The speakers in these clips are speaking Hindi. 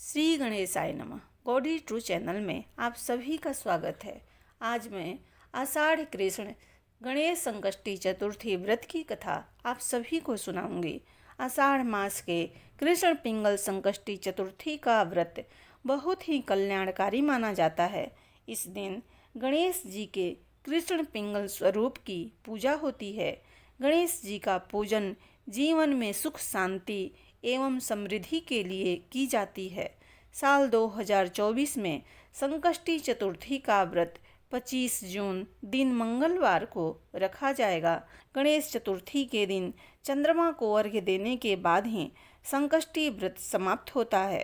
श्री गणेशाय नमः। गॉडी ट्रू चैनल में आप सभी का स्वागत है। आज मैं आषाढ़ कृष्ण गणेश संकष्टी चतुर्थी व्रत की कथा आप सभी को सुनाऊंगी। आषाढ़ मास के कृष्ण पिंगल संकष्टी चतुर्थी का व्रत बहुत ही कल्याणकारी माना जाता है। इस दिन गणेश जी के कृष्ण पिंगल स्वरूप की पूजा होती है। गणेश जी का पूजन जीवन में सुख शांति एवं समृद्धि के लिए की जाती है। साल 2024 में संकष्टी चतुर्थी का व्रत 25 जून दिन मंगलवार को रखा जाएगा। गणेश चतुर्थी के दिन चंद्रमा को अर्घ्य देने के बाद ही संकष्टी व्रत समाप्त होता है।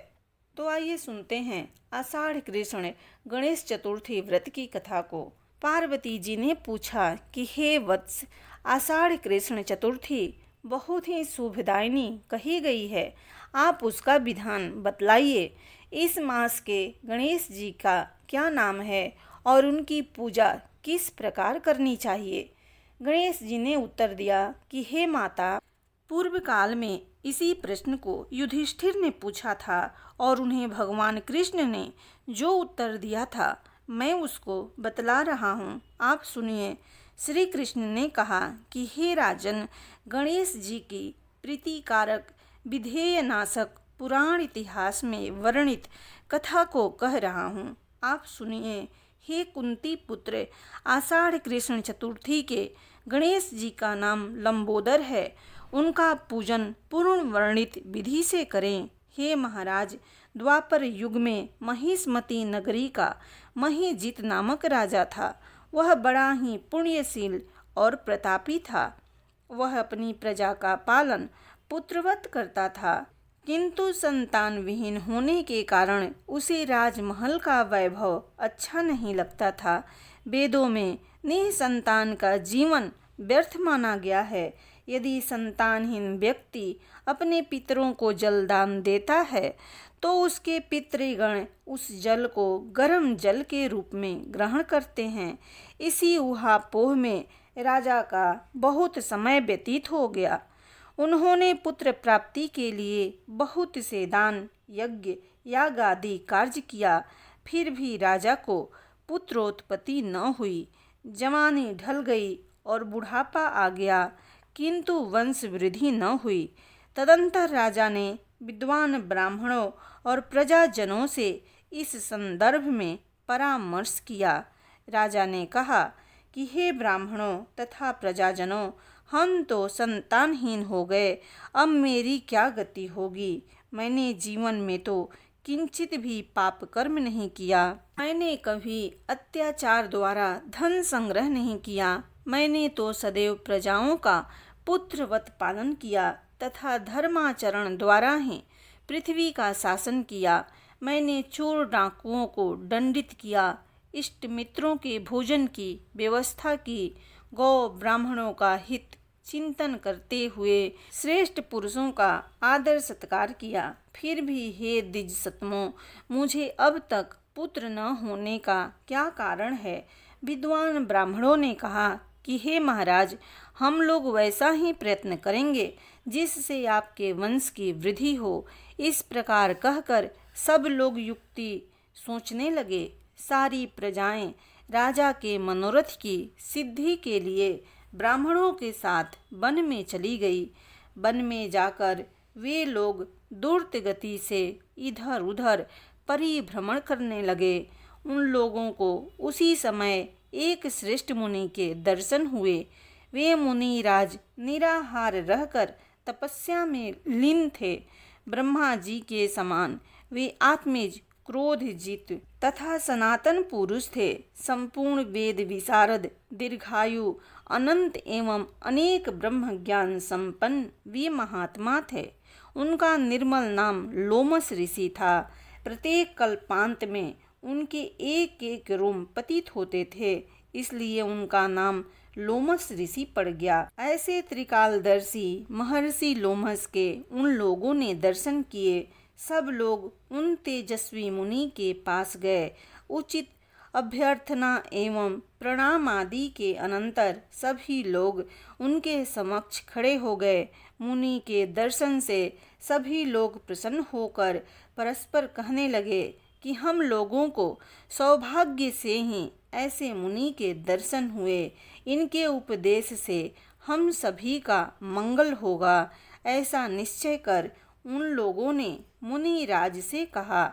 तो आइए सुनते हैं आषाढ़ कृष्ण गणेश चतुर्थी व्रत की कथा को। पार्वती जी ने पूछा कि हे वत्स, आषाढ़ कृष्ण चतुर्थी बहुत ही शुभदायिनी कही गई है, आप उसका विधान बतलाइए। इस मास के गणेश जी का क्या नाम है और उनकी पूजा किस प्रकार करनी चाहिए। गणेश जी ने उत्तर दिया कि हे माता, पूर्व काल में इसी प्रश्न को युधिष्ठिर ने पूछा था और उन्हें भगवान कृष्ण ने जो उत्तर दिया था मैं उसको बतला रहा हूँ, आप सुनिए। श्री कृष्ण ने कहा कि हे राजन, गणेश जी की प्रीतिकारक विधेय नाशक पुराण इतिहास में वर्णित कथा को कह रहा हूँ, आप सुनिए। हे कुंती पुत्र, आषाढ़ कृष्ण चतुर्थी के गणेश जी का नाम लंबोदर है। उनका पूजन पूर्ण वर्णित विधि से करें। हे महाराज, द्वापर युग में महिष्मती नगरी का महीजित नामक राजा था। वह बड़ा ही पुण्यशील और प्रतापी था। वह अपनी प्रजा का पालन पुत्रवत करता था, किंतु संतान विहीन होने के कारण उसे राजमहल का वैभव अच्छा नहीं लगता था। वेदों में निसंतान का जीवन व्यर्थ माना गया है। यदि संतानहीन व्यक्ति अपने पितरों को जलदान देता है तो उसके पितृगण उस जल को गर्म जल के रूप में ग्रहण करते हैं। इसी ऊहापोह में राजा का बहुत समय व्यतीत हो गया। उन्होंने पुत्र प्राप्ति के लिए बहुत से दान यज्ञ याग आदि कार्य किया, फिर भी राजा को पुत्रोत्पत्ति न हुई। जवानी ढल गई और बुढ़ापा आ गया, किंतु वंश वृद्धि न हुई। तदंतर राजा ने विद्वान ब्राह्मणों और प्रजाजनों से इस संदर्भ में परामर्श किया। राजा ने कहा कि हे ब्राह्मणों तथा प्रजाजनों, हम तो संतानहीन हो गए, अब मेरी क्या गति होगी। मैंने जीवन में तो किंचित भी पाप कर्म नहीं किया। मैंने कभी अत्याचार द्वारा धन संग्रह नहीं किया। मैंने तो सदैव प्रजाओं का पुत्रवत पालन किया तथा धर्माचरण द्वारा ही पृथ्वी का शासन किया। मैंने चोर डाकुओं को दंडित किया, इष्ट मित्रों के भोजन की व्यवस्था की, गौ ब्राह्मणों का हित चिंतन करते हुए श्रेष्ठ पुरुषों का आदर सत्कार किया। फिर भी हे द्विज सतमो, मुझे अब तक पुत्र न होने का क्या कारण है। विद्वान ब्राह्मणों ने कहा कि हे महाराज, हम लोग वैसा ही प्रयत्न करेंगे जिससे आपके वंश की वृद्धि हो। इस प्रकार कहकर सब लोग युक्ति सोचने लगे। सारी प्रजाएं राजा के मनोरथ की सिद्धि के लिए ब्राह्मणों के साथ वन में चली गई। वन में जाकर वे लोग द्रुत गति से इधर उधर परिभ्रमण करने लगे। उन लोगों को उसी समय एक श्रेष्ठ मुनि के दर्शन हुए। वे मुनिराज निराहार रहकर तपस्या में लीन थे। ब्रह्मा जी के समान वे आत्मेज, क्रोधजित तथा सनातन पुरुष थे। संपूर्ण वेद विशारद, दीर्घायु, अनंत एवं अनेक ब्रह्म ज्ञान संपन्न वे महात्मा थे। उनका निर्मल नाम लोमस ऋषि था। प्रत्येक कल्पांत में उनके एक एक रोम पतित होते थे, इसलिए उनका नाम लोमस ऋषि पड़ गया। ऐसे त्रिकालदर्शी महर्षि लोमस के उन लोगों ने दर्शन किए। सब लोग उन तेजस्वी मुनि के पास गए। उचित अभ्यर्थना एवं प्रणाम आदि के अनंतर सभी लोग उनके समक्ष खड़े हो गए। मुनि के दर्शन से सभी लोग प्रसन्न होकर परस्पर कहने लगे कि हम लोगों को सौभाग्य से ही ऐसे मुनि के दर्शन हुए। इनके उपदेश से हम सभी का मंगल होगा। ऐसा निश्चय कर उन लोगों ने मुनि राज से कहा।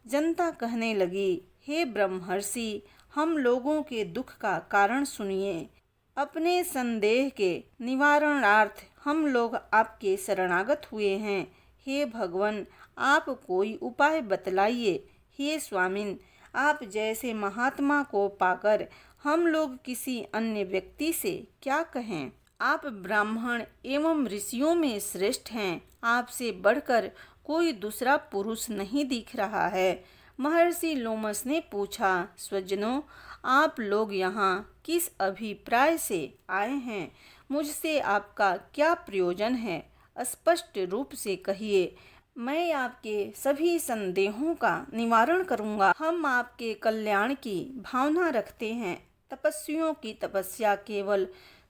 जनता कहने लगी, हे ब्रह्मर्षि, हम लोगों के दुख का कारण सुनिए। अपने संदेह के निवारणार्थ हम लोग आपके शरणागत हुए हैं। हे भगवान, आप कोई उपाय बतलाइए। हे स्वामिन, आप जैसे महात्मा को पाकर हम लोग किसी अन्य व्यक्ति से क्या कहें। आप ब्राह्मण एवं ऋषियों में श्रेष्ठ हैं। आपसे बढ़कर कोई दूसरा पुरुष नहीं दिख रहा है। महर्षि लोमस ने पूछा, स्वजनों, आप लोग यहाँ किस अभिप्राय से आए हैं? मुझसे आपका क्या प्रयोजन है? स्पष्ट रूप से कहिए। मैं आपके सभी संदेहों का निवारण करूँगा। हम आपके कल्याण की भावना रखते हैं। तपस्वियों की तपस्या केवल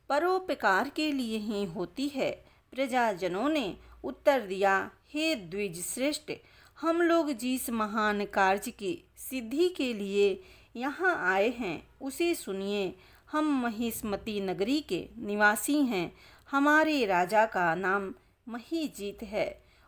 परोपकार के लिए ही होती है। प्रजाजनों ने उत्तर दिया, हे द्विज श्रेष्ठ, हम लोग जिस महान कार्य की सिद्धि के लिए यहाँ आए हैं उसे सुनिए। हम महिष्मती नगरी के निवासी हैं। हमारे राजा का नाम महीजीत है।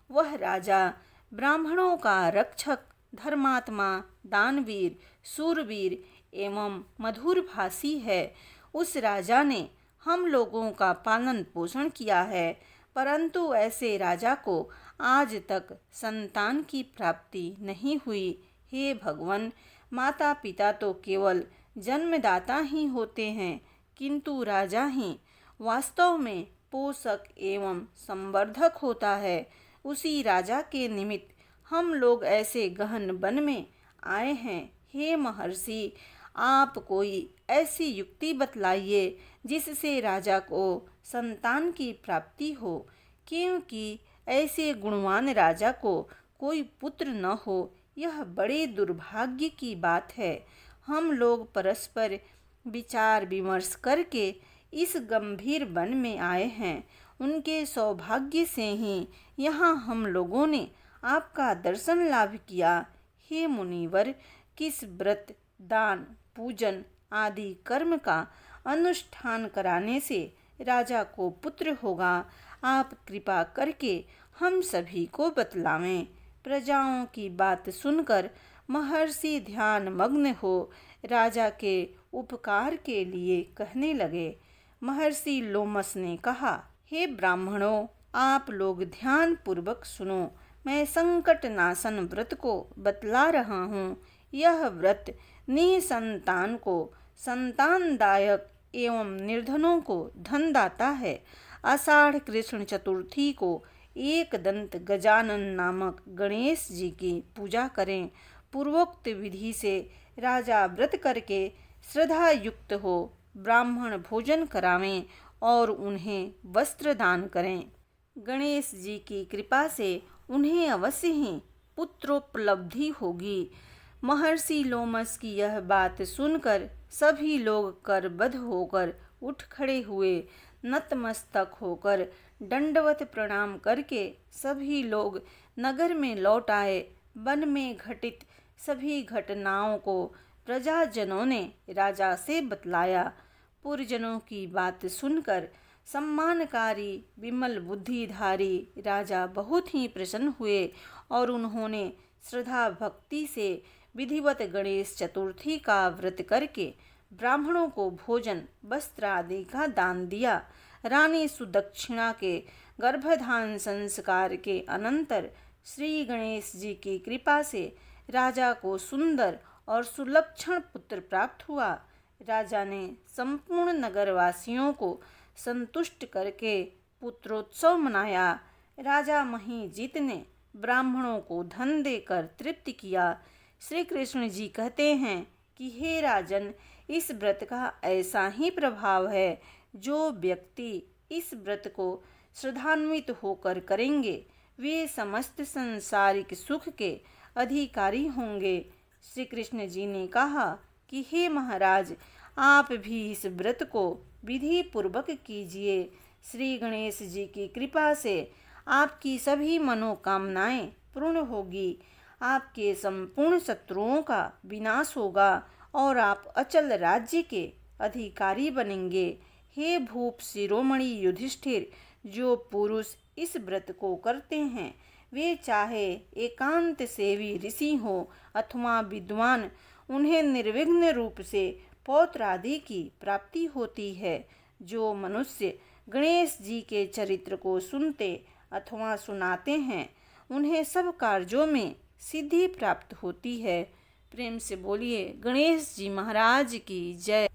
वह राजा ब्राह्मणों का रक्षक, धर्मात्मा, दानवीर, सूरवीर एवं मधुर भाषी है। उस राजा ने हम लोगों का पालन पोषण किया है, परंतु ऐसे राजा को आज तक संतान की प्राप्ति नहीं हुई। हे भगवान, माता पिता तो केवल जन्मदाता ही होते हैं, किंतु राजा ही वास्तव में पोषक एवं संवर्धक होता है। उसी राजा के निमित्त हम लोग ऐसे गहन वन में आए हैं। हे महर्षि, आप कोई ऐसी युक्ति बतलाइए जिससे राजा को संतान की प्राप्ति हो, क्योंकि ऐसे गुणवान राजा को कोई पुत्र न हो, यह बड़े दुर्भाग्य की बात है। हम लोग परस्पर विचार विमर्श करके इस गंभीर वन में आए हैं। उनके सौभाग्य से ही यहाँ हम लोगों ने आपका दर्शन लाभ किया। हे मुनिवर, किस व्रत, दान, पूजन आदि कर्म का अनुष्ठान कराने से राजा को पुत्र होगा, आप कृपा करके हम सभी को बतलावें। प्रजाओं की बात सुनकर महर्षि ध्यान मग्न हो राजा के उपकार के लिए कहने लगे। महर्षि लोमस ने कहा, हे ब्राह्मणों, आप लोग ध्यान पूर्वक सुनो। मैं संकट नाशन व्रत को बतला रहा हूँ। यह व्रत निसंतान को संतानदायक एवं निर्धनों को धनदाता है। आषाढ़ कृष्ण चतुर्थी को एक दंत गजानन नामक गणेश जी की पूजा करें। पूर्वोक्त विधि से राजा व्रत करके श्रद्धा युक्त हो ब्राह्मण भोजन करावें और उन्हें वस्त्र दान करें। गणेश जी की कृपा से उन्हें अवश्य ही पुत्रोपलब्धि होगी। महर्षि लोमस की यह बात सुनकर सभी लोग करबद्ध होकर उठ खड़े हुए। नतमस्तक होकर दंडवत प्रणाम करके सभी लोग नगर में लौट आए। वन में घटित सभी घटनाओं को प्रजाजनों ने राजा से बतलाया। पुरजनों की बात सुनकर सम्मानकारी विमल बुद्धिधारी राजा बहुत ही प्रसन्न हुए और उन्होंने श्रद्धा भक्ति से विधिवत गणेश चतुर्थी का व्रत करके ब्राह्मणों को भोजन, वस्त्र आदि का दान दिया। रानी सुदक्षिणा के गर्भधान संस्कार के अनंतर श्री गणेश जी की कृपा से राजा को सुंदर और सुलक्षण पुत्र प्राप्त हुआ। राजा ने संपूर्ण नगरवासियों को संतुष्ट करके पुत्रोत्सव मनाया। राजा महीजीत ने ब्राह्मणों को धन देकर तृप्त किया। श्री कृष्ण जी कहते हैं कि हे राजन, इस व्रत का ऐसा ही प्रभाव है। जो व्यक्ति इस व्रत को श्रद्धान्वित होकर करेंगे वे समस्त संसारिक सुख के अधिकारी होंगे। श्री कृष्ण जी ने कहा कि हे महाराज, आप भी इस व्रत को विधि पूर्वक कीजिए। श्री गणेश जी की कृपा से आपकी सभी मनोकामनाएं पूर्ण होगी, आपके संपूर्ण शत्रुओं का विनाश होगा और आप अचल राज्य के अधिकारी बनेंगे। हे भूप शिरोमणि युधिष्ठिर, जो पुरुष इस व्रत को करते हैं वे चाहे एकांत सेवी ऋषि हो अथवा विद्वान, उन्हें निर्विघ्न रूप से पौत्र आदि की प्राप्ति होती है। जो मनुष्य गणेश जी के चरित्र को सुनते अथवा सुनाते हैं उन्हें सब कार्यों में सिद्धि प्राप्त होती है। प्रेम से बोलिए गणेश जी महाराज की जय।